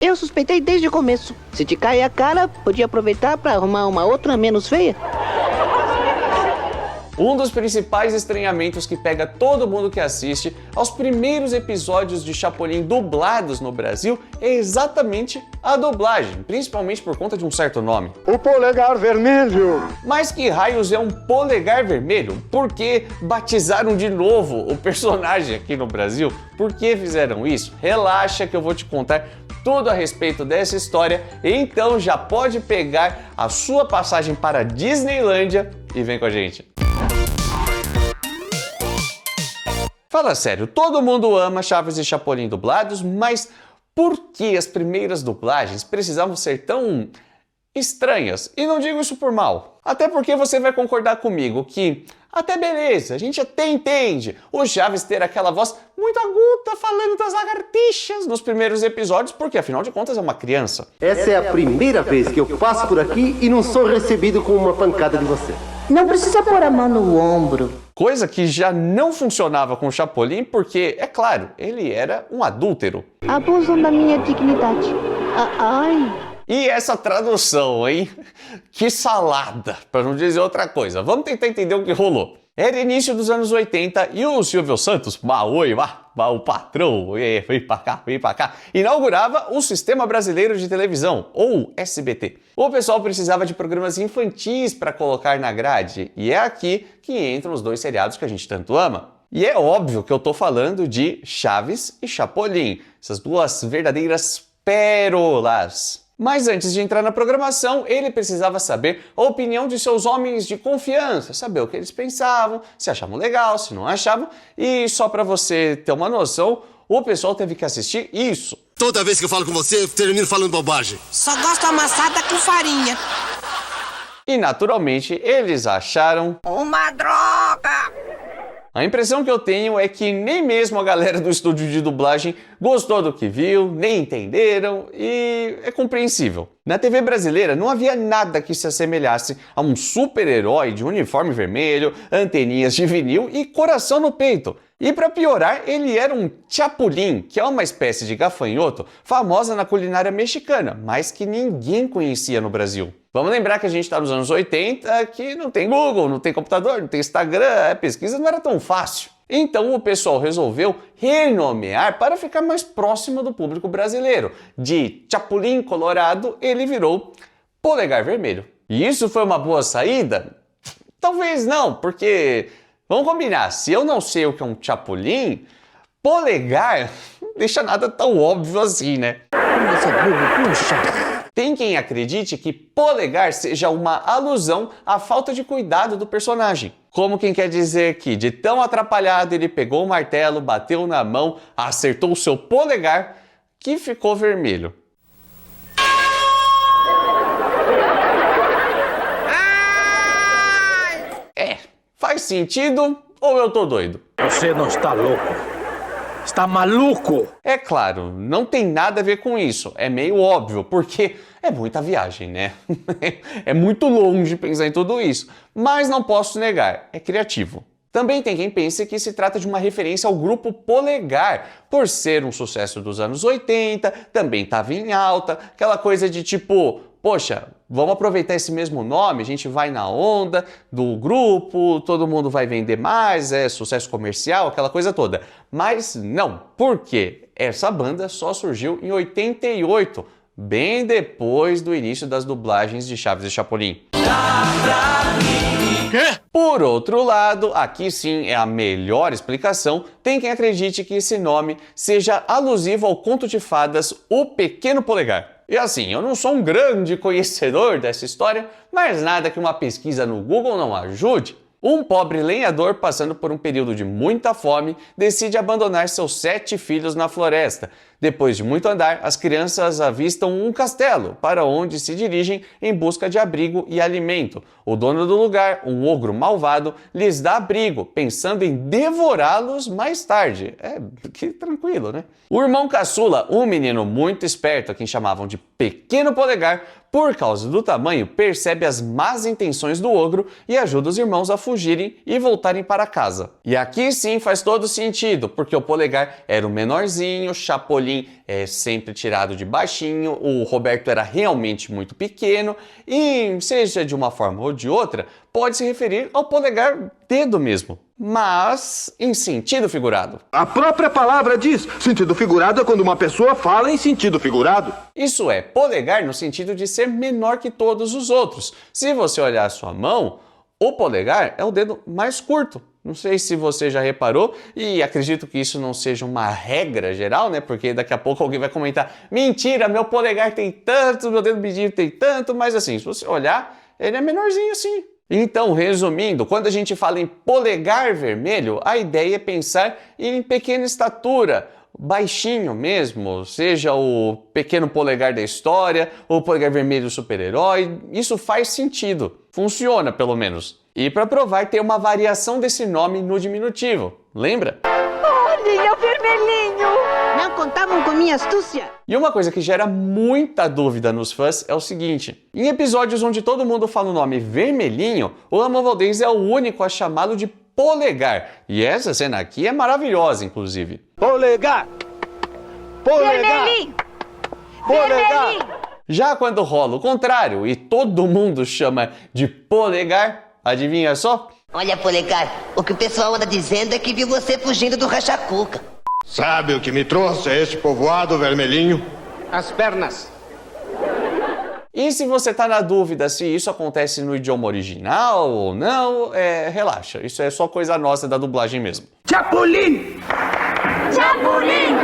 Eu suspeitei desde o começo. Se te cai a cara, podia aproveitar pra arrumar uma outra menos feia. Um dos principais estranhamentos que pega todo mundo que assiste aos primeiros episódios de Chapolin dublados no Brasil é exatamente a dublagem, principalmente por conta de um certo nome. O polegar vermelho! Mas que raios é um polegar vermelho? Por que batizaram de novo o personagem aqui no Brasil? Por que fizeram isso? Relaxa que eu vou te contar tudo a respeito dessa história, então já pode pegar a sua passagem para a Disneylândia e vem com a gente. Fala sério, todo mundo ama Chaves e Chapolin dublados, mas por que as primeiras dublagens precisavam ser tão estranhas? E não digo isso por mal. Até porque você vai concordar comigo que até beleza, a gente até entende o Chaves ter aquela voz muito aguda falando das lagartixas nos primeiros episódios, porque afinal de contas é uma criança. Essa é a primeira vez que eu passo por aqui e não sou recebido com uma pancada de você. Não precisa pôr a mão no ombro. Coisa que já não funcionava com o Chapolin porque, é claro, ele era um adúltero. Abusam da minha dignidade. Ai. E essa tradução, hein? Que salada, para não dizer outra coisa. Vamos tentar entender o que rolou. Era início dos anos 80 e o Silvio Santos, o patrão, vem pra cá, inaugurava o Sistema Brasileiro de Televisão, ou SBT. O pessoal precisava de programas infantis para colocar na grade, e é aqui que entram os dois seriados que a gente tanto ama. E é óbvio que eu tô falando de Chaves e Chapolin, essas duas verdadeiras pérolas. Mas antes de entrar na programação, ele precisava saber a opinião de seus homens de confiança, saber o que eles pensavam, se achavam legal, se não achavam, e só para você ter uma noção, o pessoal teve que assistir isso. Toda vez que eu falo com você, eu termino falando bobagem. Só gosto amassada com farinha. E naturalmente, eles acharam uma droga! A impressão que eu tenho é que nem mesmo a galera do estúdio de dublagem gostou do que viu, nem entenderam, e é compreensível. Na TV brasileira não havia nada que se assemelhasse a um super-herói de uniforme vermelho, anteninhas de vinil e coração no peito. E para piorar, ele era um chapulín, que é uma espécie de gafanhoto famosa na culinária mexicana, mas que ninguém conhecia no Brasil. Vamos lembrar que a gente está nos anos 80, que não tem Google, não tem computador, não tem Instagram, a pesquisa não era tão fácil. Então o pessoal resolveu renomear para ficar mais próximo do público brasileiro. De Chapulin Colorado, ele virou Polegar Vermelho. E isso foi uma boa saída? Talvez não, porque, vamos combinar, se eu não sei o que é um Chapulin, polegar não deixa nada tão óbvio assim, né? Tem quem acredite que polegar seja uma alusão à falta de cuidado do personagem. Como quem quer dizer que, de tão atrapalhado, ele pegou o martelo, bateu na mão, acertou o seu polegar, que ficou vermelho. Faz sentido ou eu tô doido? Você não está louco. Está maluco! É claro, não tem nada a ver com isso. É meio óbvio, porque é muita viagem, né? É muito longe pensar em tudo isso. Mas não posso negar, é criativo. Também tem quem pense que se trata de uma referência ao grupo Polegar, por ser um sucesso dos anos 80, também estava em alta, aquela coisa de tipo, poxa, vamos aproveitar esse mesmo nome, a gente vai na onda do grupo, todo mundo vai vender mais, é sucesso comercial, aquela coisa toda. Mas não, porque essa banda só surgiu em 88, bem depois do início das dublagens de Chaves e Chapolin. Quê? Por outro lado, aqui sim é a melhor explicação, tem quem acredite que esse nome seja alusivo ao conto de fadas O Pequeno Polegar. E assim, eu não sou um grande conhecedor dessa história, mas nada que uma pesquisa no Google não ajude. Um pobre lenhador, passando por um período de muita fome, decide abandonar seus 7 filhos na floresta. Depois de muito andar, as crianças avistam um castelo, para onde se dirigem em busca de abrigo e alimento. O dono do lugar, um ogro malvado, lhes dá abrigo, pensando em devorá-los mais tarde. Que tranquilo, né? O irmão caçula, um menino muito esperto, a quem chamavam de Pequeno Polegar, por causa do tamanho, percebe as más intenções do ogro e ajuda os irmãos a fugirem e voltarem para casa. E aqui sim faz todo sentido, porque o Polegar era o menorzinho, Chapolin é sempre tirado de baixinho, o Roberto era realmente muito pequeno e, seja de uma forma ou de outra, pode se referir ao polegar dedo mesmo, mas em sentido figurado. A própria palavra diz, sentido figurado é quando uma pessoa fala em sentido figurado. Isso é, polegar no sentido de ser menor que todos os outros. Se você olhar a sua mão, o polegar é o dedo mais curto. Não sei se você já reparou, e acredito que isso não seja uma regra geral, né? Porque daqui a pouco alguém vai comentar, mentira, meu polegar tem tanto, meu dedo mindinho tem tanto, mas assim, se você olhar, ele é menorzinho assim. Então, resumindo, quando a gente fala em polegar vermelho, a ideia é pensar em pequena estatura, baixinho mesmo, seja o pequeno polegar da história, ou o polegar vermelho do super-herói, isso faz sentido, funciona pelo menos. E para provar, tem uma variação desse nome no diminutivo, lembra? Olhem, é o vermelhinho! Não contavam com minha astúcia. E uma coisa que gera muita dúvida nos fãs é o seguinte: em episódios onde todo mundo fala o nome vermelhinho, o Ramon Valdez é o único a chamá-lo de polegar. E essa cena aqui é maravilhosa, inclusive. Polegar! Polegar! Vermelhinho! Polegar! Vermelhinho! Já quando rola o contrário e todo mundo chama de polegar, adivinha só? Olha, Polegar, o que o pessoal anda dizendo é que viu você fugindo do racha-cuca. Sabe o que me trouxe a este povoado vermelhinho? As pernas. E se você tá na dúvida se isso acontece no idioma original ou não, relaxa, isso é só coisa nossa da dublagem mesmo. Chapolin! Chapolin!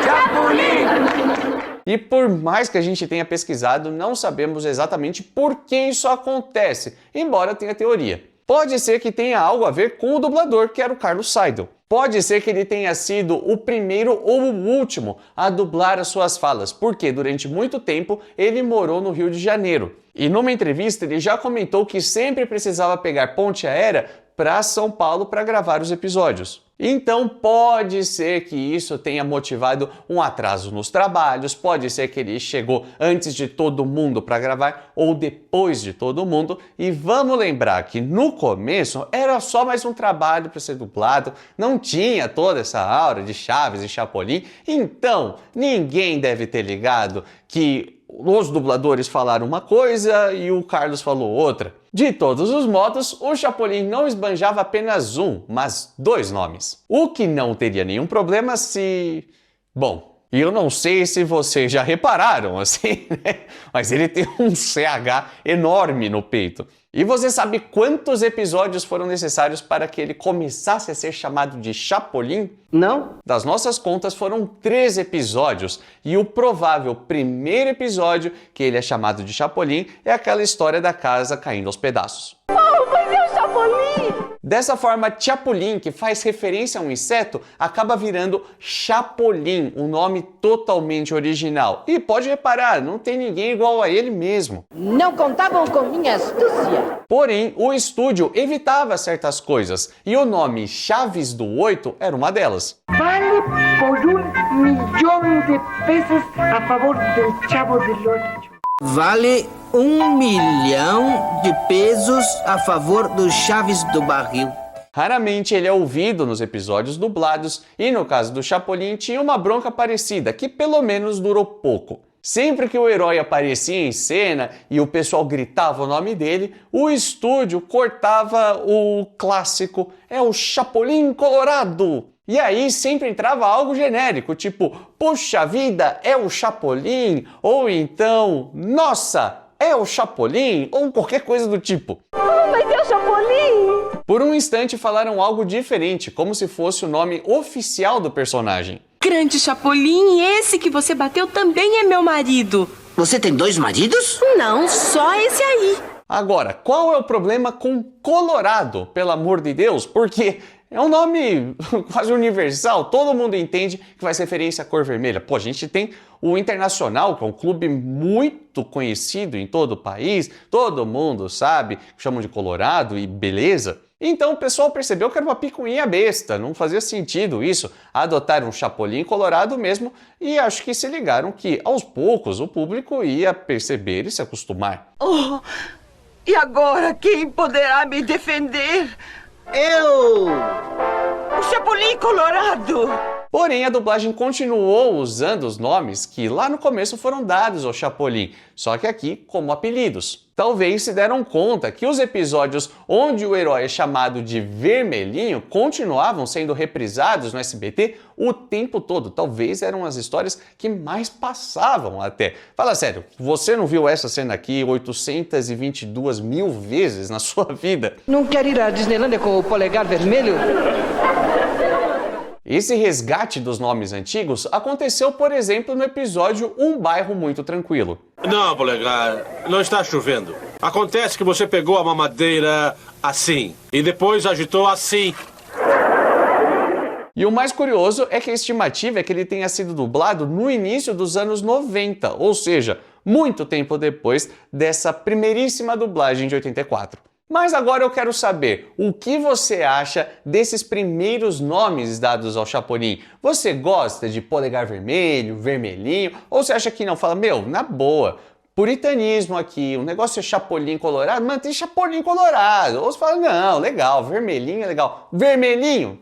Chapolin! E por mais que a gente tenha pesquisado, não sabemos exatamente por que isso acontece, embora tenha teoria. Pode ser que tenha algo a ver com o dublador, que era o Carlos Seidel. Pode ser que ele tenha sido o primeiro ou o último a dublar as suas falas, porque durante muito tempo ele morou no Rio de Janeiro. E numa entrevista ele já comentou que sempre precisava pegar ponte aérea para São Paulo para gravar os episódios. Então pode ser que isso tenha motivado um atraso nos trabalhos, pode ser que ele chegou antes de todo mundo para gravar ou depois de todo mundo. E vamos lembrar que no começo era só mais um trabalho para ser dublado, não tinha toda essa aura de Chaves e Chapolin, então ninguém deve ter ligado que os dubladores falaram uma coisa e o Carlos falou outra. De todos os modos, o Chapolin não esbanjava apenas um, mas dois nomes. O que não teria nenhum problema se... Bom, eu não sei se vocês já repararam assim, né? Mas ele tem um CH enorme no peito. E você sabe quantos episódios foram necessários para que ele começasse a ser chamado de Chapolin? Não? Das nossas contas foram 3 episódios e o provável primeiro episódio que ele é chamado de Chapolin é aquela história da casa caindo aos pedaços. Oh, mas é o Chapolin! Dessa forma, Chapolin, que faz referência a um inseto, acaba virando Chapolin, um nome totalmente original. E pode reparar, não tem ninguém igual a ele mesmo. Não contavam com minha astúcia. Porém, o estúdio evitava certas coisas e o nome Chaves do 8 era uma delas. Vale por $1 milhão de pesos a favor do Chavo del 8. Vale 1 milhão de pesos a favor do Chaves do Barril. Raramente ele é ouvido nos episódios dublados e no caso do Chapolin tinha uma bronca parecida, que pelo menos durou pouco. Sempre que o herói aparecia em cena e o pessoal gritava o nome dele, o estúdio cortava o clássico "é o Chapolin Colorado". E aí sempre entrava algo genérico, tipo "puxa vida, é o Chapolin", ou então "nossa, é o Chapolin", ou qualquer coisa do tipo. Oh, mas é o Chapolin! Por um instante falaram algo diferente, como se fosse o nome oficial do personagem. Grande Chapolin, esse que você bateu também é meu marido. Você tem 2 maridos? Não, só esse aí. Agora, qual é o problema com Colorado, pelo amor de Deus? Porque é um nome quase universal, todo mundo entende que faz referência à cor vermelha. Pô, a gente tem o Internacional, que é um clube muito conhecido em todo o país, todo mundo sabe, chamam de Colorado e beleza. Então o pessoal percebeu que era uma picuinha besta, não fazia sentido isso, adotar um Chapolin colorado mesmo, e acho que se ligaram que aos poucos o público ia perceber e se acostumar. Oh, e agora quem poderá me defender? Eu! O Chapolin Colorado! Porém, a dublagem continuou usando os nomes que lá no começo foram dados ao Chapolin, só que aqui como apelidos. Talvez se deram conta que os episódios onde o herói é chamado de Vermelhinho continuavam sendo reprisados no SBT o tempo todo. Talvez eram as histórias que mais passavam até. Fala sério, você não viu essa cena aqui 822 mil vezes na sua vida? Não quer ir à Disneylândia com o polegar vermelho? Esse resgate dos nomes antigos aconteceu, por exemplo, no episódio Um Bairro Muito Tranquilo. Não, polegar, não está chovendo. Acontece que você pegou a mamadeira assim e depois agitou assim. E o mais curioso é que a estimativa é que ele tenha sido dublado no início dos anos 90, ou seja, muito tempo depois dessa primeiríssima dublagem de 84. Mas agora eu quero saber o que você acha desses primeiros nomes dados ao Chapolin. Você gosta de Polegar Vermelho, Vermelhinho, ou você acha que não? Fala, meu, na boa, puritanismo aqui, o negócio é Chapolin Colorado, mantém Chapolin Colorado. Ou você fala, não, legal, Vermelhinho é legal. Vermelhinho,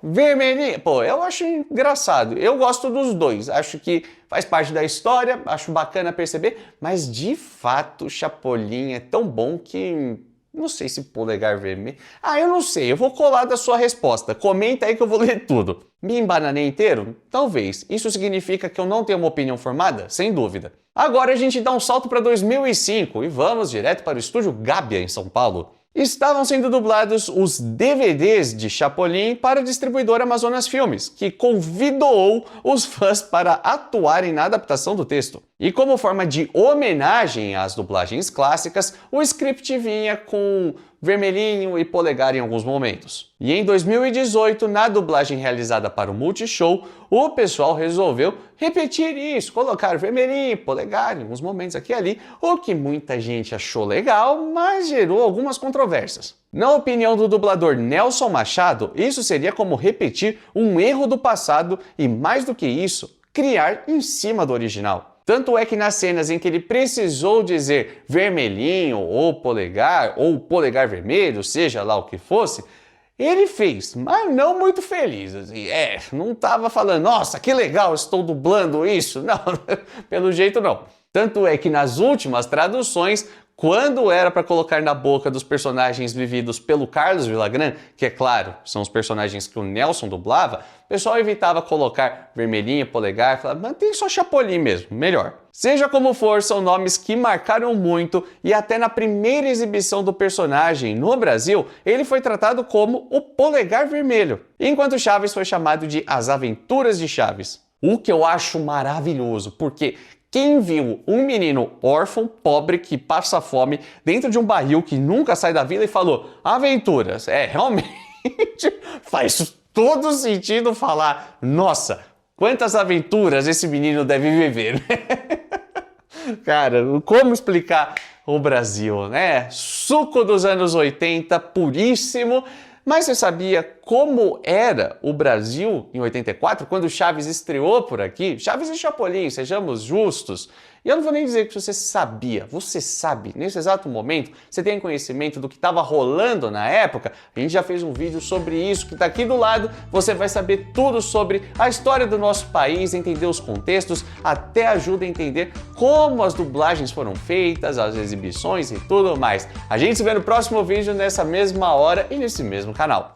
Vermelhinho, pô, eu acho engraçado, eu gosto dos dois, acho que faz parte da história, acho bacana perceber, mas de fato Chapolin é tão bom que... Não sei se polegar vermelho... eu não sei, eu vou colar da sua resposta. Comenta aí que eu vou ler tudo. Me embananei inteiro? Talvez. Isso significa que eu não tenho uma opinião formada? Sem dúvida. Agora a gente dá um salto para 2005 e vamos direto para o estúdio Gábia, em São Paulo. Estavam sendo dublados os DVDs de Chapolin para a distribuidora Amazonas Filmes, que convidou os fãs para atuarem na adaptação do texto. E como forma de homenagem às dublagens clássicas, o script vinha com Vermelhinho e Polegar em alguns momentos. E em 2018, na dublagem realizada para o Multishow, o pessoal resolveu repetir isso, colocar Vermelhinho e Polegar em alguns momentos aqui e ali, o que muita gente achou legal, mas gerou algumas controvérsias. Na opinião do dublador Nelson Machado, isso seria como repetir um erro do passado e, mais do que isso, criar em cima do original. Tanto é que nas cenas em que ele precisou dizer vermelhinho ou polegar vermelho, seja lá o que fosse, ele fez, mas não muito feliz. Assim, não estava falando, nossa, que legal, estou dublando isso. Não, pelo jeito não. Tanto é que nas últimas traduções, quando era para colocar na boca dos personagens vividos pelo Carlos Villagrán, que é claro, são os personagens que o Nelson dublava, o pessoal evitava colocar vermelhinho, polegar, falava, mantém só Chapolin mesmo, melhor. Seja como for, são nomes que marcaram muito e até na primeira exibição do personagem no Brasil, ele foi tratado como o Polegar Vermelho, enquanto Chaves foi chamado de As Aventuras de Chaves. O que eu acho maravilhoso, porque quem viu um menino órfão, pobre, que passa fome dentro de um barril que nunca sai da vila e falou aventuras, realmente faz todo sentido falar, nossa, quantas aventuras esse menino deve viver. Cara, como explicar o Brasil, né? Suco dos anos 80, puríssimo. Mas você sabia como era o Brasil em 84, quando Chaves estreou por aqui? Chaves e Chapolin, sejamos justos. E eu não vou nem dizer que você sabia, você sabe, nesse exato momento, você tem conhecimento do que estava rolando na época. A gente já fez um vídeo sobre isso, que está aqui do lado. Você vai saber tudo sobre a história do nosso país, entender os contextos, até ajuda a entender como as dublagens foram feitas, as exibições e tudo mais. A gente se vê no próximo vídeo, nessa mesma hora e nesse mesmo canal.